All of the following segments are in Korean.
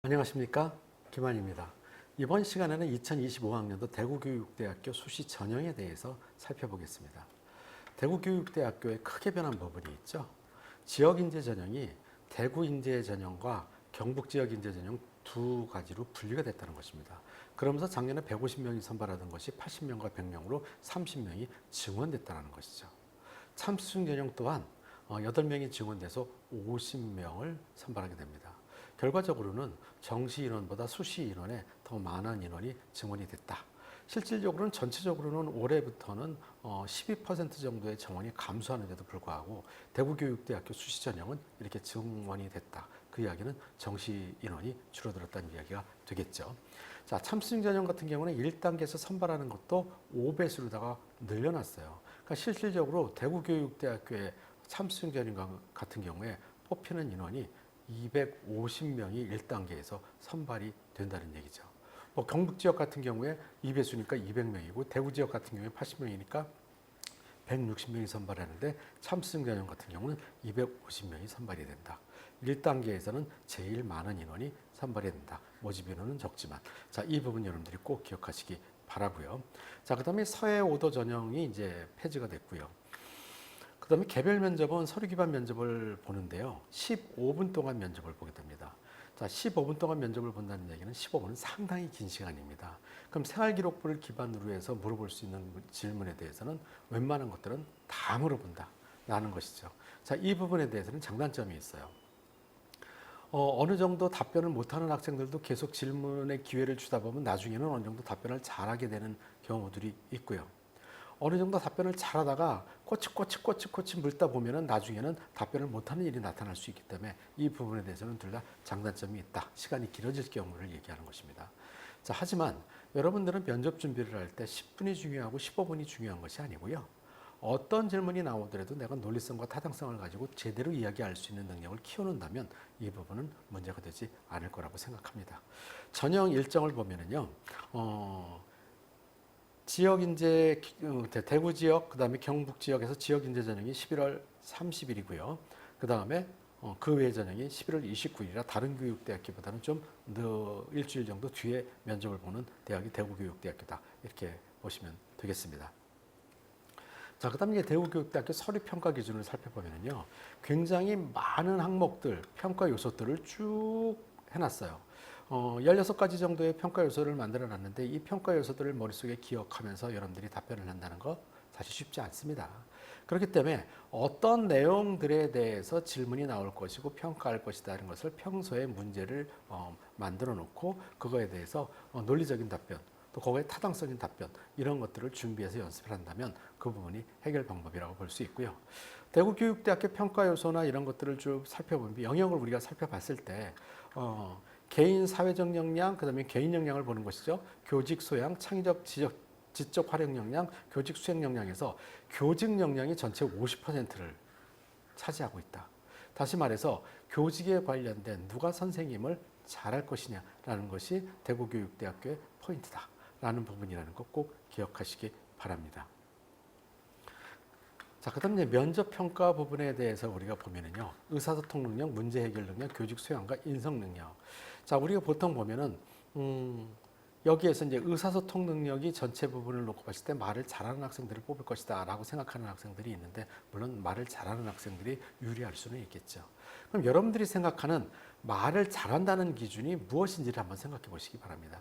안녕하십니까, 김한입니다. 이번 시간에는 2025학년도 대구교육대학교 수시 전형에 대해서 살펴보겠습니다. 대구교육대학교에 크게 변한 부분이 있죠. 지역인재 전형이 대구인재 전형과 경북지역인재 전형 두 가지로 분리가 됐다는 것입니다. 그러면서 작년에 150명이 선발하던 것이 80명과 100명으로 30명이 증원됐다는 것이죠. 참수중 전형 또한 8명이 증원돼서 50명을 선발하게 됩니다. 결과적으로는 정시 인원보다 수시 인원에 더 많은 인원이 증원이 됐다. 실질적으로는 전체적으로는 올해부터는 12% 정도의 정원이 감소하는데도 불구하고 대구교육대학교 수시 전형은 이렇게 증원이 됐다. 그 이야기는 정시 인원이 줄어들었다는 이야기가 되겠죠. 자, 참수중 전형 같은 경우는 1단계에서 선발하는 것도 5배수로다가 늘려놨어요. 그러니까 실질적으로 대구교육대학교의 참수중 전형 같은 경우에 뽑히는 인원이 250명이 1단계에서 선발이 된다는 얘기죠. 뭐 경북 지역 같은 경우에 2배수니까 200명이고 대구 지역 같은 경우에 80명이니까 160명이 선발하는데 참수중 전형 같은 경우는 250명이 선발이 된다. 1단계에서는 제일 많은 인원이 선발이 된다. 모집 인원은 적지만. 자, 이 부분 여러분들이 꼭 기억하시기 바라고요. 자, 그다음에 서해 5도 전형이 이제 폐지가 됐고요. 그 다음에 개별 면접은 서류 기반 면접을 보는데요. 15분 동안 면접을 보게 됩니다. 자, 15분 동안 면접을 본다는 얘기는 15분은 상당히 긴 시간입니다. 그럼 생활기록부를 기반으로 해서 물어볼 수 있는 질문에 대해서는 웬만한 것들은 다 물어본다 라는 것이죠. 자, 이 부분에 대해서는 장단점이 있어요. 어느 정도 답변을 못하는 학생들도 계속 질문의 기회를 주다 보면 나중에는 어느 정도 답변을 잘하게 되는 경우들이 있고요. 어느 정도 답변을 잘하다가 꼬치꼬치 물다 보면은 나중에는 답변을 못하는 일이 나타날 수 있기 때문에 이 부분에 대해서는 둘 다 장단점이 있다. 시간이 길어질 경우를 얘기하는 것입니다. 자, 하지만 여러분들은 면접 준비를 할 때 10분이 중요하고 15분이 중요한 것이 아니고요. 어떤 질문이 나오더라도 내가 논리성과 타당성을 가지고 제대로 이야기할 수 있는 능력을 키워놓는다면 이 부분은 문제가 되지 않을 거라고 생각합니다. 전형 일정을 보면은요. 지역 인재 대구 지역 그다음에 경북 지역에서 지역 인재 전형이 11월 30일이고요. 그다음에 그 외 전형이 11월 29일이라 다른 교육대학교보다는 좀 일주일 정도 뒤에 면접을 보는 대학이 대구교육대학교다. 이렇게 보시면 되겠습니다. 자, 그다음에 대구교육대학교 서류평가 기준을 살펴보면요. 굉장히 많은 항목들, 평가 요소들을 쭉 해놨어요. 16가지 정도의 평가 요소를 만들어 놨는데 이 평가 요소들을 머릿속에 기억하면서 여러분들이 답변을 한다는 거 사실 쉽지 않습니다. 그렇기 때문에 어떤 내용들에 대해서 질문이 나올 것이고 평가할 것이다 하는 것을 평소에 문제를 만들어 놓고 그거에 대해서 논리적인 답변 또 거기에 타당성인 답변 이런 것들을 준비해서 연습을 한다면 그 부분이 해결 방법이라고 볼 수 있고요. 대구교육대학교 평가 요소나 이런 것들을 쭉 살펴보면 영역을 우리가 살펴봤을 때 개인 사회적 역량, 그 다음에 개인 역량을 보는 것이죠. 교직 소양, 창의적 지적 활용 역량, 교직 수행 역량에서 교직 역량이 전체 50%를 차지하고 있다. 다시 말해서 교직에 관련된 누가 선생님을 잘할 것이냐라는 것이 대구교육대학교의 포인트다라는 부분이라는 것 꼭 기억하시기 바랍니다. 자, 그 다음에 면접 평가 부분에 대해서 우리가 보면은요, 의사소통 능력, 문제 해결 능력, 교직 수양과 인성 능력. 자, 우리가 보통 보면은, 여기에서 이제 의사소통 능력이 전체 부분을 놓고 봤을 때 말을 잘하는 학생들을 뽑을 것이다 라고 생각하는 학생들이 있는데, 물론 말을 잘하는 학생들이 유리할 수는 있겠죠. 그럼 여러분들이 생각하는 말을 잘한다는 기준이 무엇인지를 한번 생각해 보시기 바랍니다.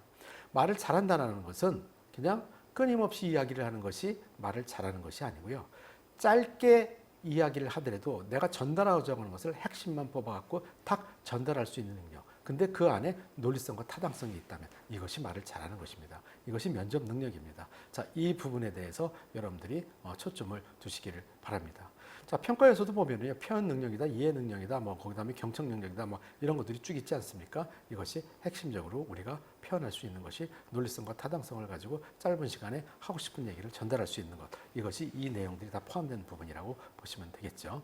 말을 잘한다는 것은 그냥 끊임없이 이야기를 하는 것이 말을 잘하는 것이 아니고요. 짧게 이야기를 하더라도 내가 전달하고자 하는 것을 핵심만 뽑아갖고 탁 전달할 수 있는 능력. 근데 그 안에 논리성과 타당성이 있다면 이것이 말을 잘하는 것입니다. 이것이 면접 능력입니다. 자, 이 부분에 대해서 여러분들이 초점을 두시기를 바랍니다. 자, 평가에서도 보면요, 표현 능력이다, 이해 능력이다, 뭐 거기다음에 경청 능력이다, 뭐 이런 것들이 쭉 있지 않습니까? 이것이 핵심적으로 우리가 표현할 수 있는 것이 논리성과 타당성을 가지고 짧은 시간에 하고 싶은 얘기를 전달할 수 있는 것. 이것이 이 내용들이 다 포함된 부분이라고 보시면 되겠죠.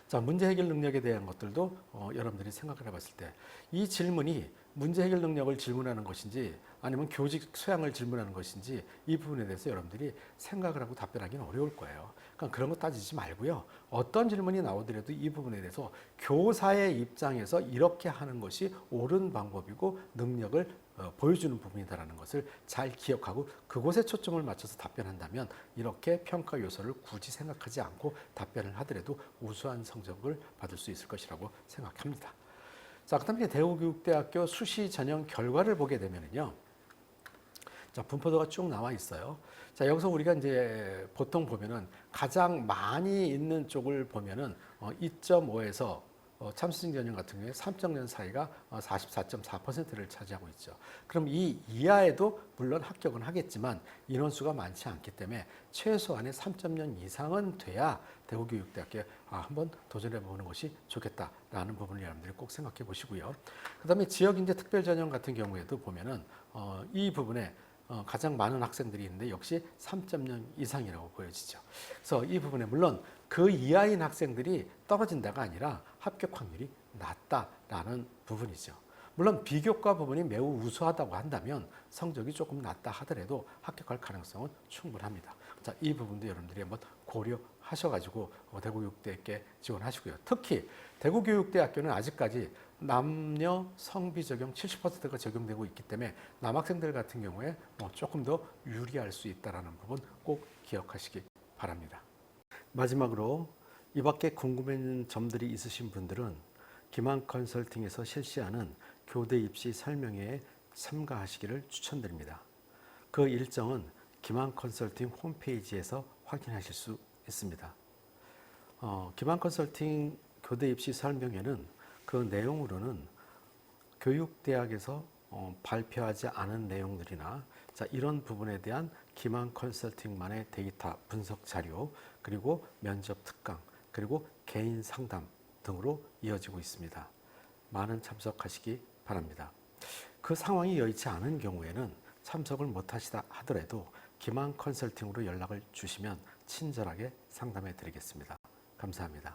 자, 문제 해결 능력에 대한 것들도 여러분들이 생각을 해봤을 때 이 질문이 문제 해결 능력을 질문하는 것인지 아니면 교직 소양을 질문하는 것인지 이 부분에 대해서 여러분들이 생각을 하고 답변하기는 어려울 거예요. 그러니까 그런 거 따지지 말고요. 어떤 질문이 나오더라도 이 부분에 대해서 교사의 입장에서 이렇게 하는 것이 옳은 방법이고 능력을 보여주는 부분이다라는 것을 잘 기억하고 그곳에 초점을 맞춰서 답변한다면 이렇게 평가 요소를 굳이 생각하지 않고 답변을 하더라도 우수한 성적을 받을 수 있을 것이라고 생각합니다. 자, 그다음에 대구교육대학교 수시 전형 결과를 보게 되면요. 자, 분포도가 쭉 나와 있어요. 자, 여기서 우리가 이제 보통 보면은 가장 많이 있는 쪽을 보면은 2.5에서 참수생 전형 같은 경우에 3.0 사이가 44.4%를 차지하고 있죠. 그럼 이 이하에도 물론 합격은 하겠지만 인원수가 많지 않기 때문에 최소한의 3.0 이상은 돼야 대구교육대학교에 한번 도전해 보는 것이 좋겠다라는 부분을 여러분들이 꼭 생각해 보시고요. 그다음에 지역인재 특별전형 같은 경우에도 보면은 이 부분에 가장 많은 학생들이 있는데 역시 3.0 이상이라고 보여지죠. 그래서 이 부분에 물론 그 이하인 학생들이 떨어진다가 아니라 합격 확률이 낮다라는 부분이죠. 물론 비교과 부분이 매우 우수하다고 한다면 성적이 조금 낮다 하더라도 합격할 가능성은 충분합니다. 자, 이 부분도 여러분들이 한번 고려하셔가지고 대구교육대학교에 지원하시고요. 특히 대구교육대학교는 아직까지 남녀 성비 적용 70%가 적용되고 있기 때문에 남학생들 같은 경우에 조금 더 유리할 수 있다는 부분 꼭 기억하시기 바랍니다. 마지막으로 이 밖에 궁금한 점들이 있으신 분들은 기만 컨설팅에서 실시하는 교대 입시 설명회에 참가하시기를 추천드립니다. 그 일정은 기만 컨설팅 홈페이지에서 확인하실 수 있습니다. 기만 컨설팅 교대 입시 설명회는 그 내용으로는 교육대학에서 발표하지 않은 내용들이나 이런 부분에 대한 기만 컨설팅만의 데이터 분석 자료, 그리고 면접 특강, 그리고 개인 상담 등으로 이어지고 있습니다. 많은 참석하시기 바랍니다. 그 상황이 여의치 않은 경우에는 참석을 못하시다 하더라도 기만 컨설팅으로 연락을 주시면 친절하게 상담해 드리겠습니다. 감사합니다.